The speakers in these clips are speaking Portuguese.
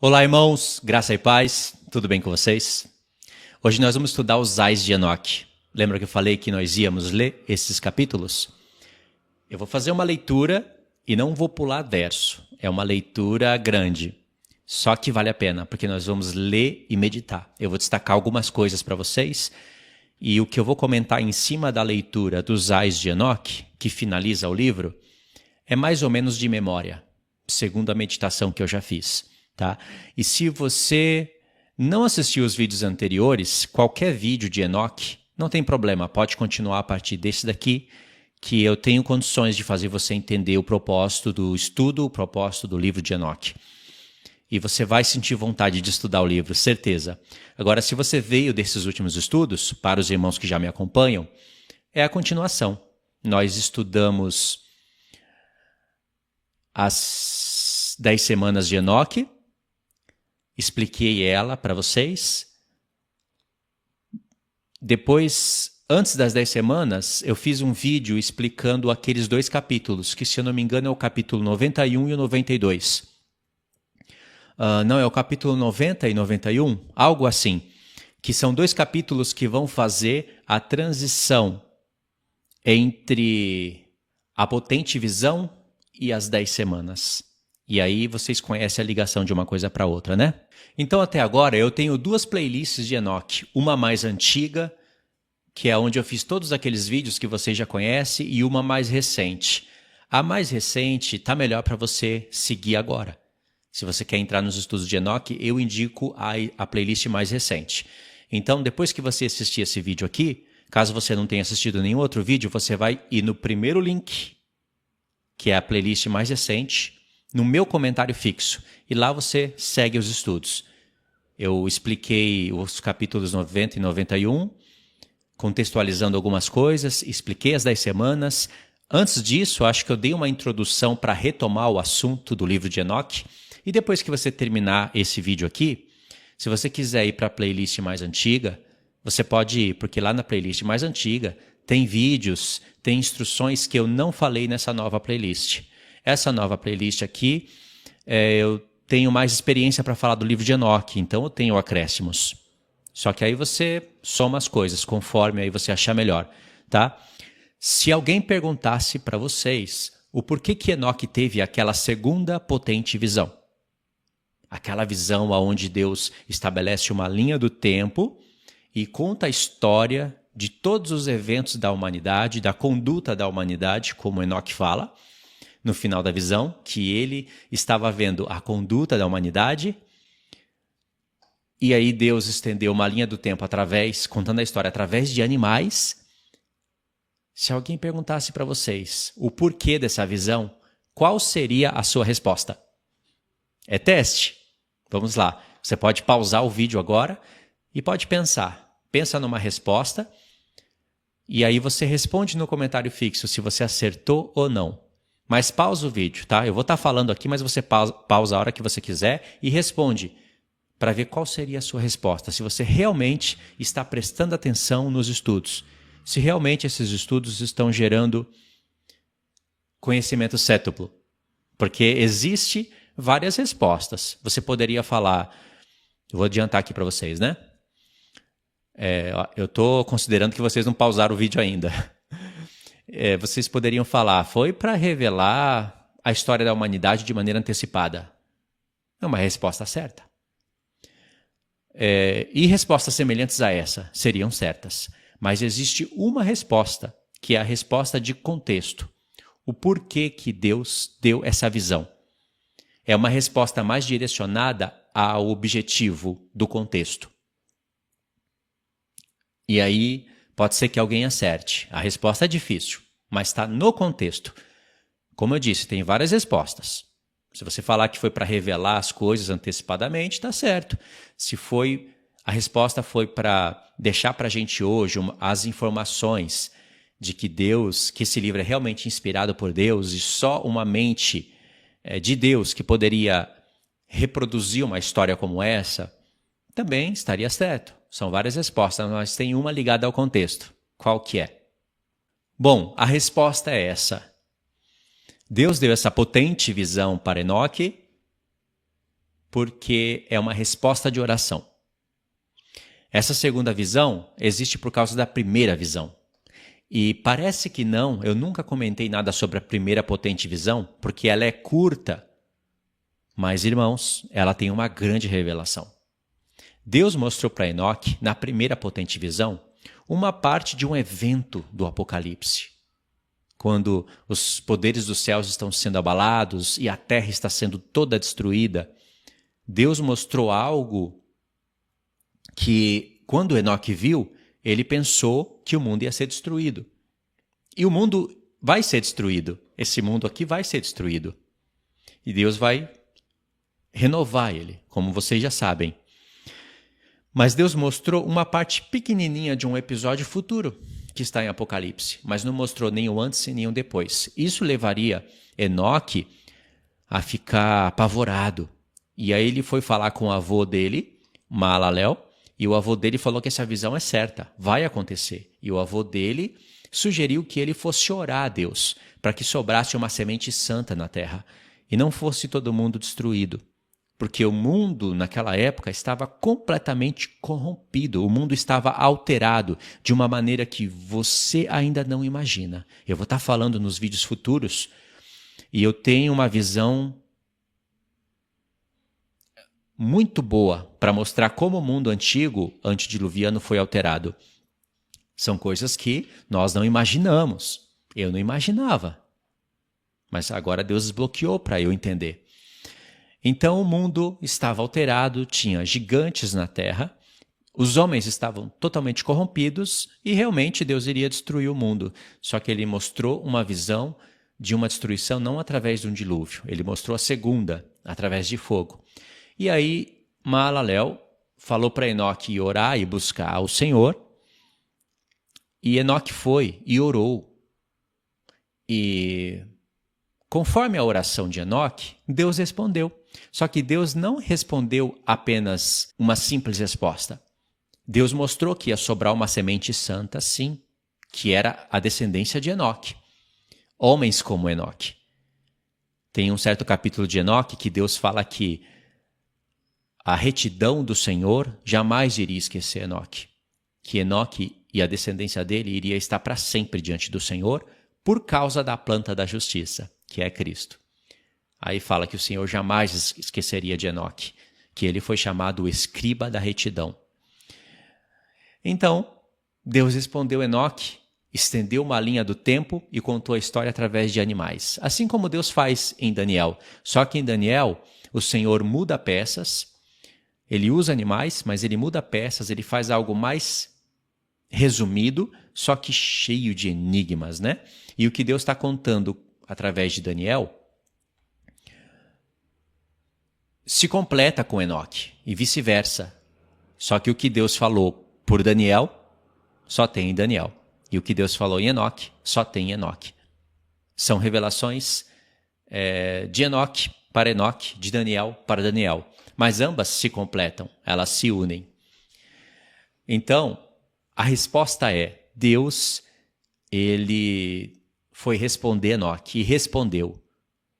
Olá, irmãos, graça e paz, tudo bem com vocês? Hoje nós vamos estudar os Ais de Enoque. Lembra que eu falei que nós íamos ler esses capítulos? Eu vou fazer uma leitura e não vou pular verso. É uma leitura grande, só que vale a pena, porque nós vamos ler e meditar. Eu vou destacar algumas coisas para vocês e o que eu vou comentar em cima da leitura dos Ais de Enoque, que finaliza o livro, é mais ou menos de memória, segundo a meditação que eu já fiz. Tá? E se você não assistiu os vídeos anteriores, qualquer vídeo de Enoque, não tem problema, pode continuar a partir desse daqui, que eu tenho condições de fazer você entender o propósito do estudo, o propósito do livro de Enoque. E você vai sentir vontade de estudar o livro, certeza. Agora, se você veio desses últimos estudos, para os irmãos que já me acompanham, é a continuação. Nós estudamos as 10 semanas de Enoque, expliquei ela para vocês. Depois, antes das 10 semanas, eu fiz um vídeo explicando aqueles dois capítulos, que se eu não me engano é o capítulo 91 e o 92. Não, é o capítulo 90 e 91, algo assim, que são dois capítulos que vão fazer a transição entre a potente visão e as 10 semanas. E aí vocês conhecem a ligação de uma coisa para outra, né? Então até agora eu tenho duas playlists de Enoque, uma mais antiga, que é onde eu fiz todos aqueles vídeos que vocês já conhecem, e uma mais recente. A mais recente está melhor para você seguir agora. Se você quer entrar nos estudos de Enoque, eu indico a playlist mais recente. Então depois que você assistir esse vídeo aqui, caso você não tenha assistido nenhum outro vídeo, você vai ir no primeiro link, que é a playlist mais recente, no meu comentário fixo, e lá você segue os estudos. Eu expliquei os capítulos 90 e 91, contextualizando algumas coisas, expliquei as 10 semanas. Antes disso, acho que eu dei uma introdução para retomar o assunto do livro de Enoque, e depois que você terminar esse vídeo aqui, se você quiser ir para a playlist mais antiga, você pode ir, porque lá na playlist mais antiga tem vídeos, tem instruções que eu não falei nessa nova playlist. Essa nova playlist aqui, eu tenho mais experiência para falar do livro de Enoque, então eu tenho acréscimos. Só que aí você soma as coisas conforme aí você achar melhor, tá? Se alguém perguntasse para vocês o porquê que Enoque teve aquela segunda potente visão, aquela visão onde Deus estabelece uma linha do tempo e conta a história de todos os eventos da humanidade, da conduta da humanidade, como Enoque fala, no final da visão, que ele estava vendo a conduta da humanidade, e aí Deus estendeu uma linha do tempo contando a história através de animais. Se alguém perguntasse para vocês o porquê dessa visão, qual seria a sua resposta? É teste? Vamos lá. Você pode pausar o vídeo agora e pode pensar. Pensa numa resposta e aí você responde no comentário fixo se você acertou ou não. Mas pausa o vídeo, tá? Eu vou estar falando aqui, mas você pausa a hora que você quiser e responde para ver qual seria a sua resposta. Se você realmente está prestando atenção nos estudos. Se realmente esses estudos estão gerando conhecimento cétuplo. Porque existe várias respostas. Você poderia falar... Eu vou adiantar aqui para vocês, né? Eu estou considerando que vocês não pausaram o vídeo ainda. Vocês poderiam falar, foi para revelar a história da humanidade de maneira antecipada. É uma resposta certa. E respostas semelhantes a essa seriam certas. Mas existe uma resposta, que é a resposta de contexto. O porquê que Deus deu essa visão. É uma resposta mais direcionada ao objetivo do contexto. E aí... pode ser que alguém acerte. A resposta é difícil, mas está no contexto. Como eu disse, tem várias respostas. Se você falar que foi para revelar as coisas antecipadamente, está certo. Se a resposta foi para deixar para a gente hoje as informações de que esse livro é realmente inspirado por Deus e só uma mente de Deus que poderia reproduzir uma história como essa, também estaria certo. São várias respostas, mas tem uma ligada ao contexto. Qual que é? Bom, a resposta é essa. Deus deu essa potente visão para Enoque porque é uma resposta de oração. Essa segunda visão existe por causa da primeira visão. E parece que não, eu nunca comentei nada sobre a primeira potente visão, porque ela é curta. Mas, irmãos, ela tem uma grande revelação. Deus mostrou para Enoque, na primeira potente visão, uma parte de um evento do Apocalipse. Quando os poderes dos céus estão sendo abalados e a terra está sendo toda destruída, Deus mostrou algo que, quando Enoque viu, ele pensou que o mundo ia ser destruído. E o mundo vai ser destruído. Esse mundo aqui vai ser destruído. E Deus vai renovar ele, como vocês já sabem. Mas Deus mostrou uma parte pequenininha de um episódio futuro que está em Apocalipse, mas não mostrou nem o antes e nem o depois. Isso levaria Enoque a ficar apavorado. E aí ele foi falar com o avô dele, Maalalel, e o avô dele falou que essa visão é certa, vai acontecer. E o avô dele sugeriu que ele fosse orar a Deus, para que sobrasse uma semente santa na terra, e não fosse todo mundo destruído. Porque o mundo, naquela época, estava completamente corrompido. O mundo estava alterado de uma maneira que você ainda não imagina. Eu vou estar falando nos vídeos futuros e eu tenho uma visão muito boa para mostrar como o mundo antigo, antediluviano, foi alterado. São coisas que nós não imaginamos. Eu não imaginava. Mas agora Deus desbloqueou para eu entender. Então o mundo estava alterado, tinha gigantes na terra, os homens estavam totalmente corrompidos e realmente Deus iria destruir o mundo. Só que ele mostrou uma visão de uma destruição não através de um dilúvio, ele mostrou a segunda, através de fogo. E aí Maalalel falou para Enoque ir orar e buscar o Senhor, e Enoque foi e orou. E conforme a oração de Enoque, Deus respondeu. Só que Deus não respondeu apenas uma simples resposta. Deus mostrou que ia sobrar uma semente santa, sim, que era a descendência de Enoque. Homens como Enoque. Tem um certo capítulo de Enoque que Deus fala que a retidão do Senhor jamais iria esquecer Enoque. Que Enoque e a descendência dele iria estar para sempre diante do Senhor por causa da planta da justiça, que é Cristo. Aí fala que o Senhor jamais esqueceria de Enoque, que ele foi chamado o escriba da retidão. Então, Deus respondeu Enoque, estendeu uma linha do tempo e contou a história através de animais. Assim como Deus faz em Daniel. Só que em Daniel, o Senhor muda peças, ele usa animais, mas ele muda peças, ele faz algo mais resumido, só que cheio de enigmas, né? E o que Deus está contando através de Daniel se completa com Enoque e vice-versa. Só que o que Deus falou por Daniel, só tem em Daniel. E o que Deus falou em Enoque, só tem em Enoque. São revelações de Enoque para Enoque, de Daniel para Daniel. Mas ambas se completam, elas se unem. Então, a resposta é, Deus, ele foi responder Enoque e respondeu.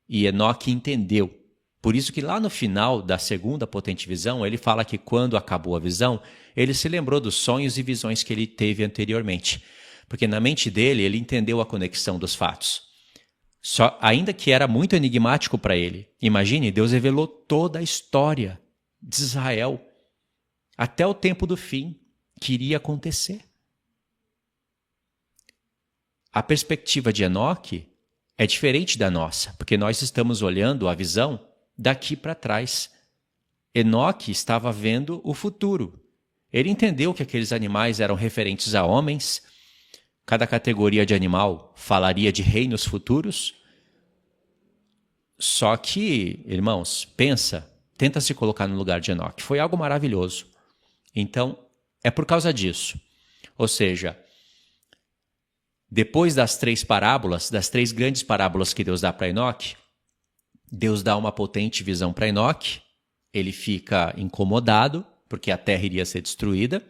E Enoque entendeu. Por isso que lá no final da segunda potente visão, ele fala que quando acabou a visão, ele se lembrou dos sonhos e visões que ele teve anteriormente. Porque na mente dele, ele entendeu a conexão dos fatos. Ainda que era muito enigmático para ele. Imagine, Deus revelou toda a história de Israel até o tempo do fim que iria acontecer. A perspectiva de Enoque é diferente da nossa, porque nós estamos olhando a visão daqui para trás. Enoque estava vendo o futuro. Ele entendeu que aqueles animais eram referentes a homens. Cada categoria de animal falaria de reinos futuros. Só que, irmãos, tenta se colocar no lugar de Enoque. Foi algo maravilhoso. Então, é por causa disso. Ou seja, depois das três grandes parábolas que Deus dá para Enoque, Deus dá uma potente visão para Enoque, ele fica incomodado, porque a terra iria ser destruída.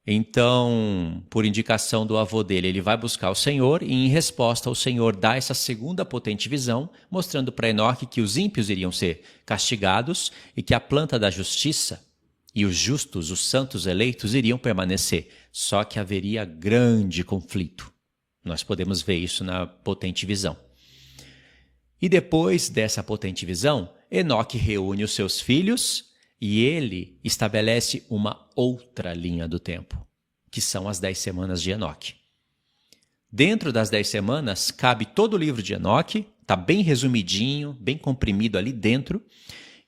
Então, por indicação do avô dele, ele vai buscar o Senhor e, em resposta, o Senhor dá essa segunda potente visão, mostrando para Enoque que os ímpios iriam ser castigados e que a planta da justiça e os justos, os santos eleitos, iriam permanecer. Só que haveria grande conflito. Nós podemos ver isso na potente visão. E depois dessa potente visão, Enoque reúne os seus filhos e ele estabelece uma outra linha do tempo, que são as 10 semanas de Enoque. Dentro das 10 semanas, cabe todo o livro de Enoque, está bem resumidinho, bem comprimido ali dentro.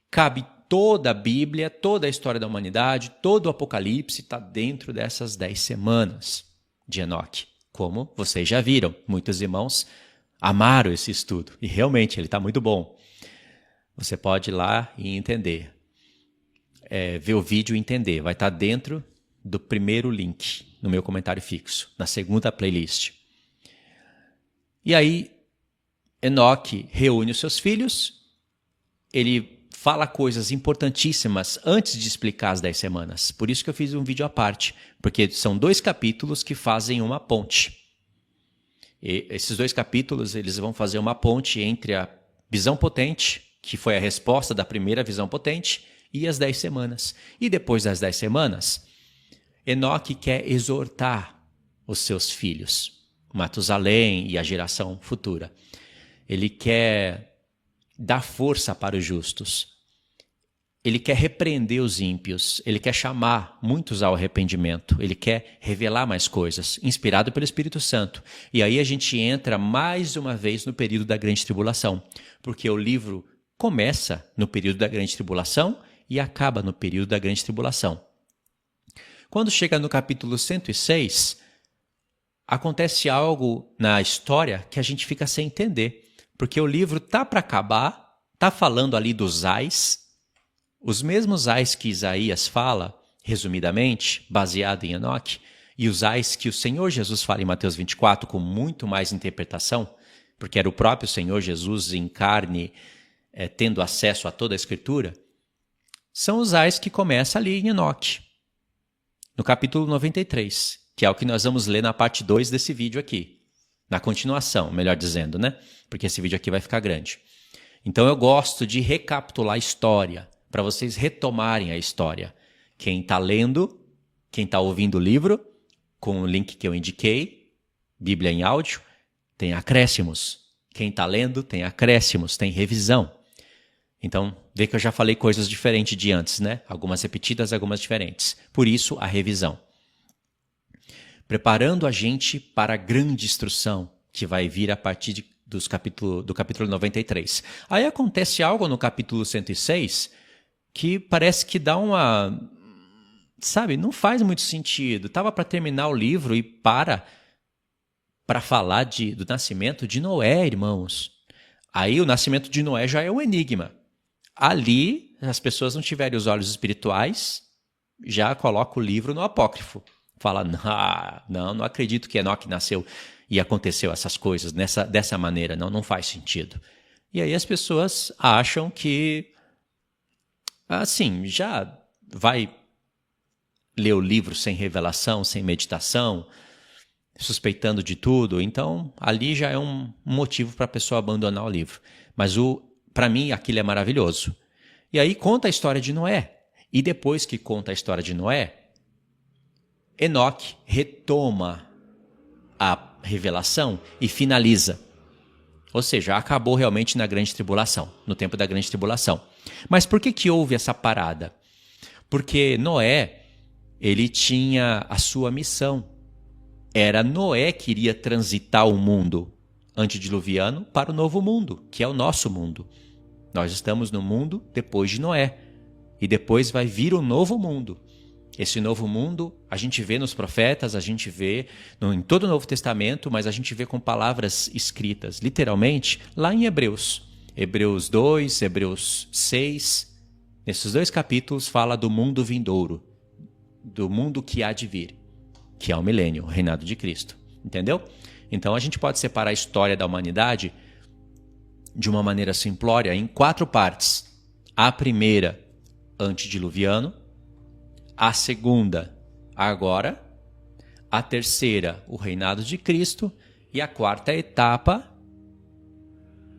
Cabe toda a Bíblia, toda a história da humanidade, todo o Apocalipse está dentro dessas 10 semanas de Enoque. Como vocês já viram, muitos irmãos amaram esse estudo. E realmente ele está muito bom. Você pode ir lá e entender. Ver o vídeo e entender. Vai estar dentro do primeiro link no meu comentário fixo, na segunda playlist. E aí, Enoque reúne os seus filhos, ele fala coisas importantíssimas antes de explicar as 10 semanas. Por isso que eu fiz um vídeo à parte, porque são 2 capítulos que fazem uma ponte. E esses 2 capítulos eles vão fazer uma ponte entre a visão potente, que foi a resposta da primeira visão potente, e as 10 semanas. E depois das 10 semanas, Enoque quer exortar os seus filhos, Matusalém e a geração futura. Ele quer dar força para os justos. Ele quer repreender os ímpios. Ele quer chamar muitos ao arrependimento. Ele quer revelar mais coisas, inspirado pelo Espírito Santo. E aí a gente entra mais uma vez no período da Grande Tribulação, porque o livro começa no período da Grande Tribulação e acaba no período da Grande Tribulação. Quando chega no capítulo 106, acontece algo na história que a gente fica sem entender, porque o livro tá para acabar, tá falando ali dos ais, os mesmos ais que Isaías fala, resumidamente, baseado em Enoque, e os ais que o Senhor Jesus fala em Mateus 24 com muito mais interpretação, porque era o próprio Senhor Jesus em carne, tendo acesso a toda a Escritura, são os ais que começa ali em Enoque, no capítulo 93, que é o que nós vamos ler na parte 2 desse vídeo aqui. Na continuação, melhor dizendo, né? Porque esse vídeo aqui vai ficar grande. Então eu gosto de recapitular a história, para vocês retomarem a história. Quem está lendo, quem está ouvindo o livro, com o link que eu indiquei, Bíblia em áudio, tem acréscimos. Quem está lendo tem acréscimos, tem revisão. Então, vê que eu já falei coisas diferentes de antes, né? Algumas repetidas, algumas diferentes. Por isso, a revisão. Preparando a gente para a grande instrução que vai vir a partir do capítulo 93. Aí acontece algo no capítulo 106 que parece que dá uma... Sabe, não faz muito sentido. Estava para terminar o livro e para falar do nascimento de Noé, irmãos. Aí o nascimento de Noé já é um enigma. Ali, as pessoas não tiverem os olhos espirituais, já coloca o livro no apócrifo. Fala, não acredito que Enoque nasceu e aconteceu essas coisas dessa maneira, não faz sentido. E aí as pessoas acham que, assim, já vai ler o livro sem revelação, sem meditação, suspeitando de tudo. Então, ali já é um motivo para a pessoa abandonar o livro. Mas para mim, aquilo é maravilhoso. E aí conta a história de Noé. E depois que conta a história de Noé, Enoque retoma a revelação e finaliza. Ou seja, acabou realmente na Grande Tribulação, no tempo da Grande Tribulação. Mas por que houve essa parada? Porque Noé, ele tinha a sua missão. Era Noé que iria transitar o mundo antediluviano para o novo mundo, que é o nosso mundo. Nós estamos no mundo depois de Noé. E depois vai vir um novo mundo. Esse novo mundo a gente vê nos profetas, a gente vê em todo o Novo Testamento, mas a gente vê com palavras escritas, literalmente, lá em Hebreus. Hebreus 2, Hebreus 6. Nesses 2 capítulos fala do mundo vindouro, do mundo que há de vir, que é o milênio, o reinado de Cristo. Entendeu? Então a gente pode separar a história da humanidade de uma maneira simplória em 4 partes. A primeira, antediluviano. A segunda, agora, A terceira, o reinado de Cristo. E a quarta etapa,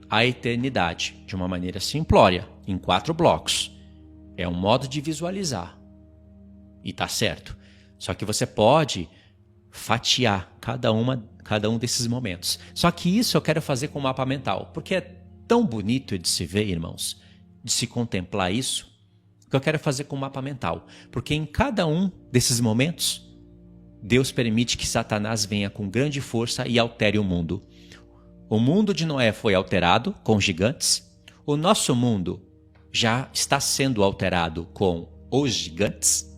a eternidade, de uma maneira simplória, em 4 blocos. É um modo de visualizar. E tá certo. Só que você pode fatiar cada um desses momentos. Só que isso eu quero fazer com o mapa mental, porque é tão bonito de se ver, irmãos, de se contemplar isso, que eu quero fazer com o mapa mental. Porque em cada um desses momentos, Deus permite que Satanás venha com grande força e altere o mundo. O mundo de Noé foi alterado com gigantes. O nosso mundo já está sendo alterado com os gigantes.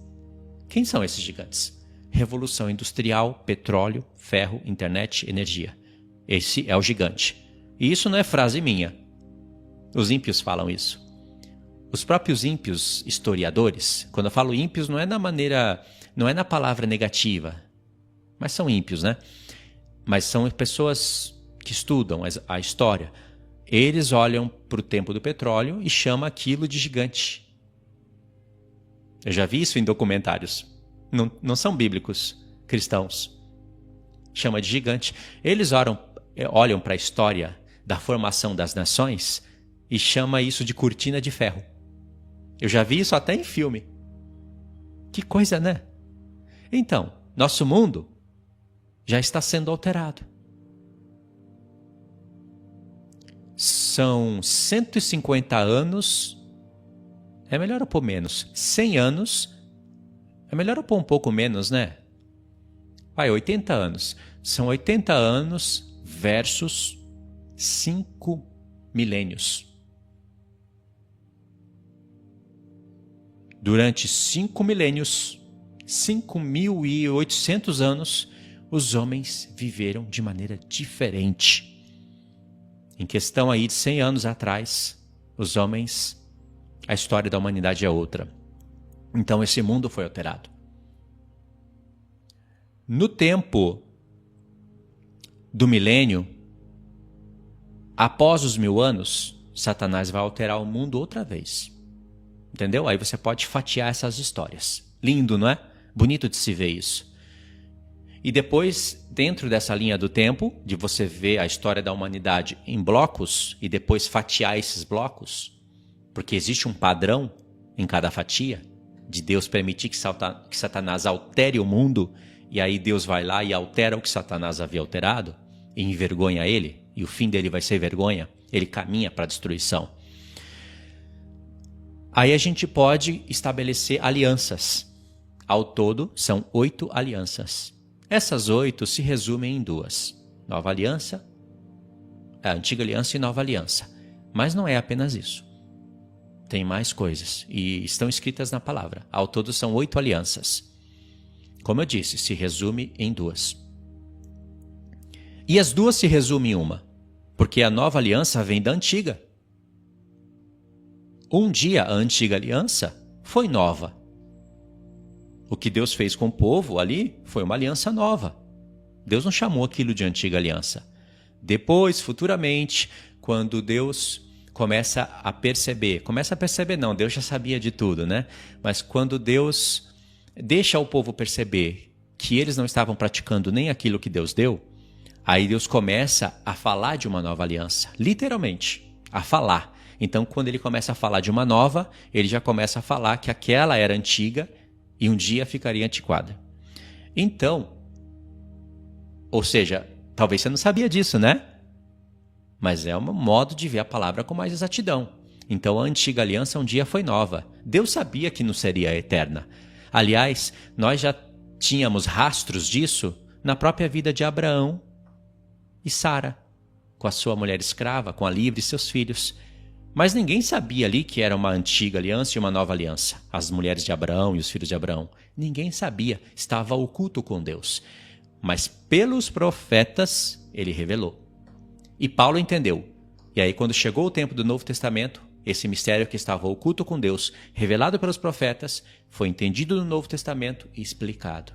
Quem são esses gigantes? Revolução industrial, petróleo, ferro, internet, energia. Esse é o gigante. E isso não é frase minha. Os ímpios falam isso. Os próprios ímpios historiadores, quando eu falo ímpios, não é na palavra negativa, mas são ímpios, né? Mas são pessoas que estudam a história. Eles olham para o tempo do petróleo e chamam aquilo de gigante. Eu já vi isso em documentários. Não são bíblicos, cristãos. Chama de gigante. Eles olham para a história da formação das nações e chama isso de cortina de ferro. Eu já vi isso até em filme. Que coisa, né? Então, nosso mundo já está sendo alterado. São 150 anos. É melhor eu pôr menos. 100 anos. É melhor eu pôr um pouco menos, né? 80 anos. São 80 anos versus 5 milênios. Durante 5 milênios, 5.800 anos, os homens viveram de maneira diferente. Em questão aí de 100 anos atrás, os homens, a história da humanidade é outra. Então esse mundo foi alterado. No tempo do milênio, após os 1000 anos, Satanás vai alterar o mundo outra vez. Entendeu? Aí você pode fatiar essas histórias. Lindo, não é? Bonito de se ver isso. E depois, dentro dessa linha do tempo, de você ver a história da humanidade em blocos e depois fatiar esses blocos, porque existe um padrão em cada fatia, de Deus permitir que Satanás altere o mundo, e aí Deus vai lá e altera o que Satanás havia alterado, e envergonha ele, e o fim dele vai ser vergonha, ele caminha para a destruição. Aí a gente pode estabelecer alianças. Ao todo, são 8 alianças. Essas 8 se resumem em 2. Nova aliança, a antiga aliança e nova aliança. Mas não é apenas isso. Tem mais coisas e estão escritas na palavra. Ao todo são 8 alianças. Como eu disse, se resume em 2. E as 2 se resumem em uma, porque a nova aliança vem da antiga. Um dia a antiga aliança foi nova. O que Deus fez com o povo ali foi uma aliança nova. Deus não chamou aquilo de antiga aliança. Depois, futuramente, quando Deus começa a perceber não, Deus já sabia de tudo, né? Mas quando Deus deixa o povo perceber que eles não estavam praticando nem aquilo que Deus deu, aí Deus começa a falar de uma nova aliança, literalmente, a falar. Então, quando ele começa a falar de uma nova, ele já começa a falar que aquela era antiga e um dia ficaria antiquada. Então, ou seja, talvez você não sabia disso, né? Mas é um modo de ver a palavra com mais exatidão. Então, a antiga aliança um dia foi nova. Deus sabia que não seria eterna. Aliás, nós já tínhamos rastros disso na própria vida de Abraão e Sara, com a sua mulher escrava, com a livre e seus filhos. Mas ninguém sabia ali que era uma antiga aliança e uma nova aliança. As mulheres de Abraão e os filhos de Abraão. Ninguém sabia. Estava oculto com Deus. Mas pelos profetas, ele revelou. E Paulo entendeu. E aí, quando chegou o tempo do Novo Testamento, esse mistério que estava oculto com Deus, revelado pelos profetas, foi entendido no Novo Testamento e explicado.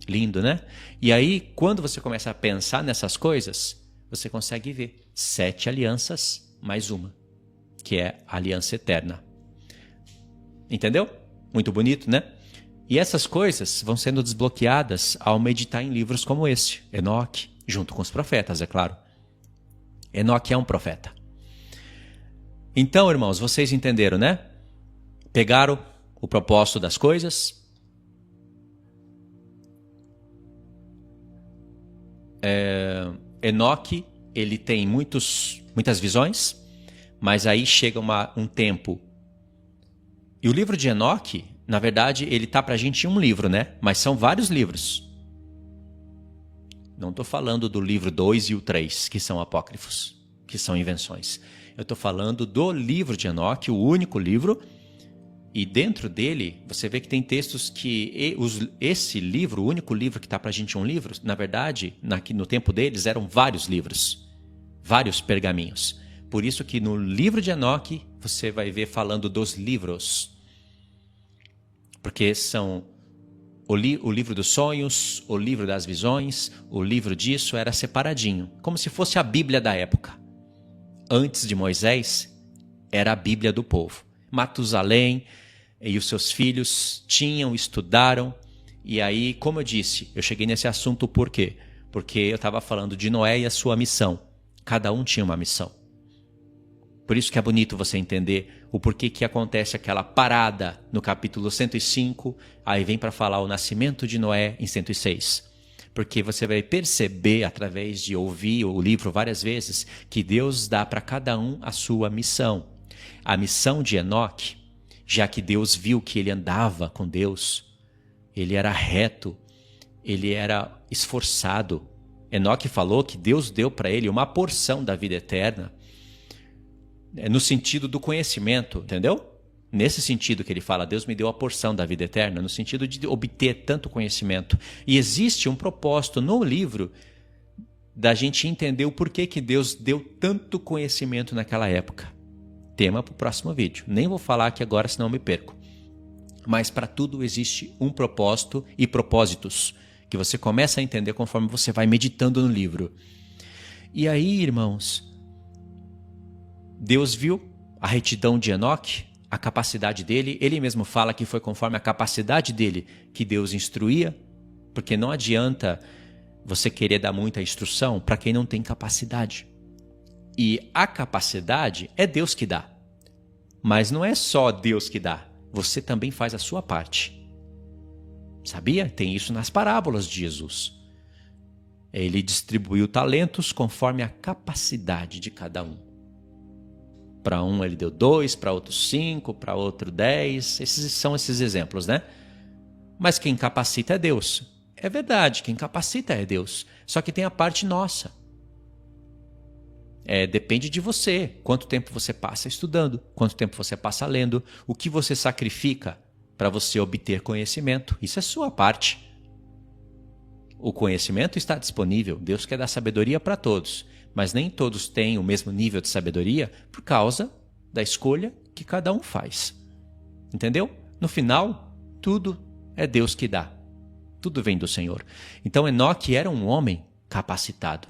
Lindo, né? E aí, quando você começa a pensar nessas coisas, você consegue ver 7 alianças mais uma, que é a aliança eterna. Entendeu? Muito bonito, né? E essas coisas vão sendo desbloqueadas ao meditar em livros como esse, Enoque, junto com os profetas, é claro. Enoque é um profeta. Então, irmãos, vocês entenderam, né? Pegaram o propósito das coisas. Enoque, ele tem muitas visões, mas aí chega um tempo. E o livro de Enoque, na verdade, ele tá pra gente em um livro, né? Mas são vários livros. Não estou falando do livro 2 e o 3, que são apócrifos, que são invenções. Eu estou falando do livro de Enoque, o único livro, e dentro dele você vê que tem textos que esse livro, o único livro que está para a gente um livro, na verdade, no tempo deles eram vários livros, vários pergaminhos. Por isso que no livro de Enoque você vai ver falando dos livros, porque são o livro dos sonhos, o livro das visões, o livro disso era separadinho, como se fosse a Bíblia da época. Antes de Moisés, era a Bíblia do povo. Matusalém e os seus filhos estudaram, e aí, como eu disse, eu cheguei nesse assunto por quê? Porque eu estava falando de Noé e a sua missão. Cada um tinha uma missão. Por isso que é bonito você entender o porquê que acontece aquela parada no capítulo 105, aí vem para falar o nascimento de Noé em 106. Porque você vai perceber, através de ouvir o livro várias vezes, que Deus dá para cada um a sua missão. A missão de Enoque, já que Deus viu que ele andava com Deus, ele era reto, ele era esforçado. Enoque falou que Deus deu para ele uma porção da vida eterna, no sentido do conhecimento, entendeu? Nesse sentido que ele fala, Deus me deu a porção da vida eterna, no sentido de obter tanto conhecimento. E existe um propósito no livro da gente entender o porquê que Deus deu tanto conhecimento naquela época. Tema para o próximo vídeo. Nem vou falar aqui agora, senão eu me perco. Mas para tudo existe um propósito e propósitos, que você começa a entender conforme você vai meditando no livro. E aí, irmãos, Deus viu a retidão de Enoque, a capacidade dele. Ele mesmo fala que foi conforme a capacidade dele que Deus instruía, porque não adianta você querer dar muita instrução para quem não tem capacidade. E a capacidade é Deus que dá. Mas não é só Deus que dá, você também faz a sua parte. Sabia? Tem isso nas parábolas de Jesus. Ele distribuiu talentos conforme a capacidade de cada um. Para um ele deu 2, para outro 5, para outro 10. Esses são esses exemplos, né? Mas quem capacita é Deus. É verdade, quem capacita é Deus. Só que tem a parte nossa. Depende de você. Quanto tempo você passa estudando, quanto tempo você passa lendo, o que você sacrifica para você obter conhecimento. Isso é sua parte. O conhecimento está disponível. Deus quer dar sabedoria para todos. Mas nem todos têm o mesmo nível de sabedoria por causa da escolha que cada um faz. Entendeu? No final, tudo é Deus que dá. Tudo vem do Senhor. Então Enoque era um homem capacitado.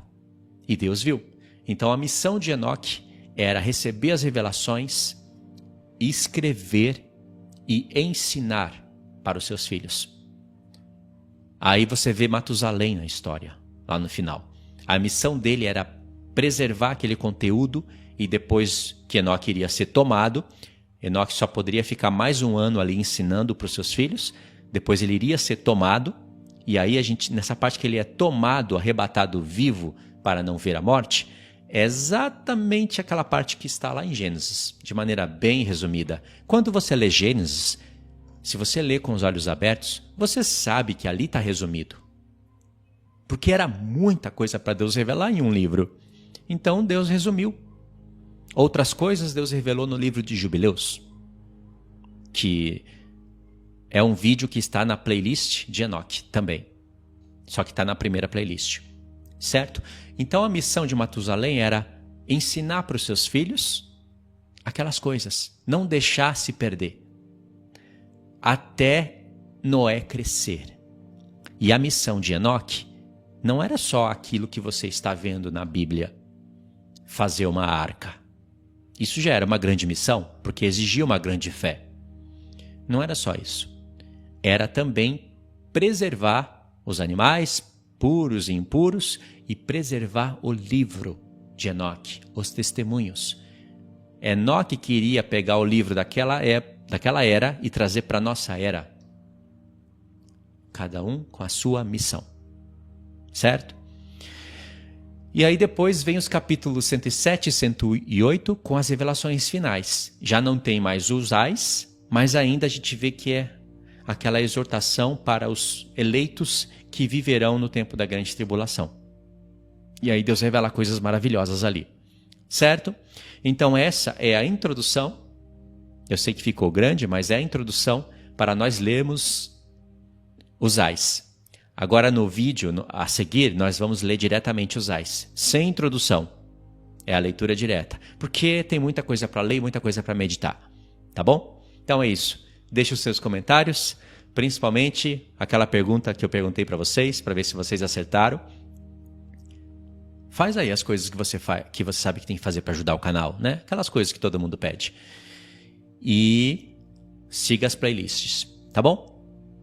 E Deus viu. Então a missão de Enoque era receber as revelações, escrever e ensinar para os seus filhos. Aí você vê Matusalém na história, lá no final. A missão dele era preservar aquele conteúdo, e depois que Enoque iria ser tomado, Enoque só poderia ficar mais um ano ali ensinando para os seus filhos, depois ele iria ser tomado, e aí nessa parte que ele é tomado, arrebatado vivo para não ver a morte, é exatamente aquela parte que está lá em Gênesis, de maneira bem resumida. Quando você lê Gênesis, se você lê com os olhos abertos, você sabe que ali está resumido. Porque era muita coisa para Deus revelar em um livro. Então Deus resumiu. Outras coisas Deus revelou no livro de Jubileus, que é um vídeo que está na playlist de Enoque também. Só que está na primeira playlist. Certo? Então a missão de Matusalém era ensinar para os seus filhos aquelas coisas. Não deixar se perder. Até Noé crescer. E a missão de Enoque não era só aquilo que você está vendo na Bíblia. Fazer uma arca. Isso já era uma grande missão, porque exigia uma grande fé. Não era só isso. era também preservar os animais, puros e impuros, e preservar o livro de Enoque, os testemunhos. Enoque queria pegar o livro daquela era e trazer para a nossa era. Cada um com a sua missão. Certo? E aí depois vem os capítulos 107 e 108 com as revelações finais. Já não tem mais os ais, mas ainda a gente vê que é aquela exortação para os eleitos que viverão no tempo da grande tribulação. E aí Deus revela coisas maravilhosas ali. Certo? Então essa é a introdução. Eu sei que ficou grande, mas é a introdução para nós lermos os ais. Agora no vídeo a seguir nós vamos ler diretamente os ais, sem introdução. É a leitura direta, porque tem muita coisa para ler e muita coisa para meditar. Tá bom? Então é isso. Deixe os seus comentários, principalmente aquela pergunta que eu perguntei para vocês, para ver se vocês acertaram. Faz aí as coisas que você sabe que tem que fazer para ajudar o canal, né? Aquelas coisas que todo mundo pede. E siga as playlists, tá bom?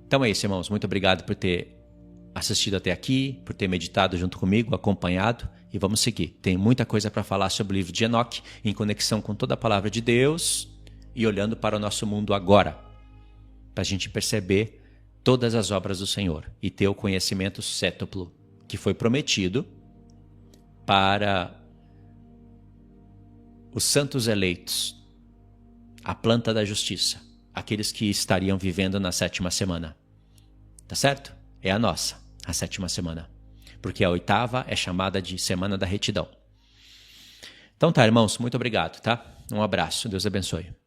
Então é isso, irmãos. Muito obrigado por ter assistido até aqui, por ter meditado junto comigo, acompanhado, e vamos seguir. Tem muita coisa para falar sobre o livro de Enoque, em conexão com toda a palavra de Deus e olhando para o nosso mundo agora, para a gente perceber todas as obras do Senhor e ter o conhecimento cétuplo que foi prometido para os santos eleitos, a planta da justiça, aqueles que estariam vivendo na 7ª semana. Tá certo? É a nossa, a 7ª semana. Porque a 8ª é chamada de Semana da Retidão. Então tá, irmãos, muito obrigado, tá? Um abraço, Deus abençoe.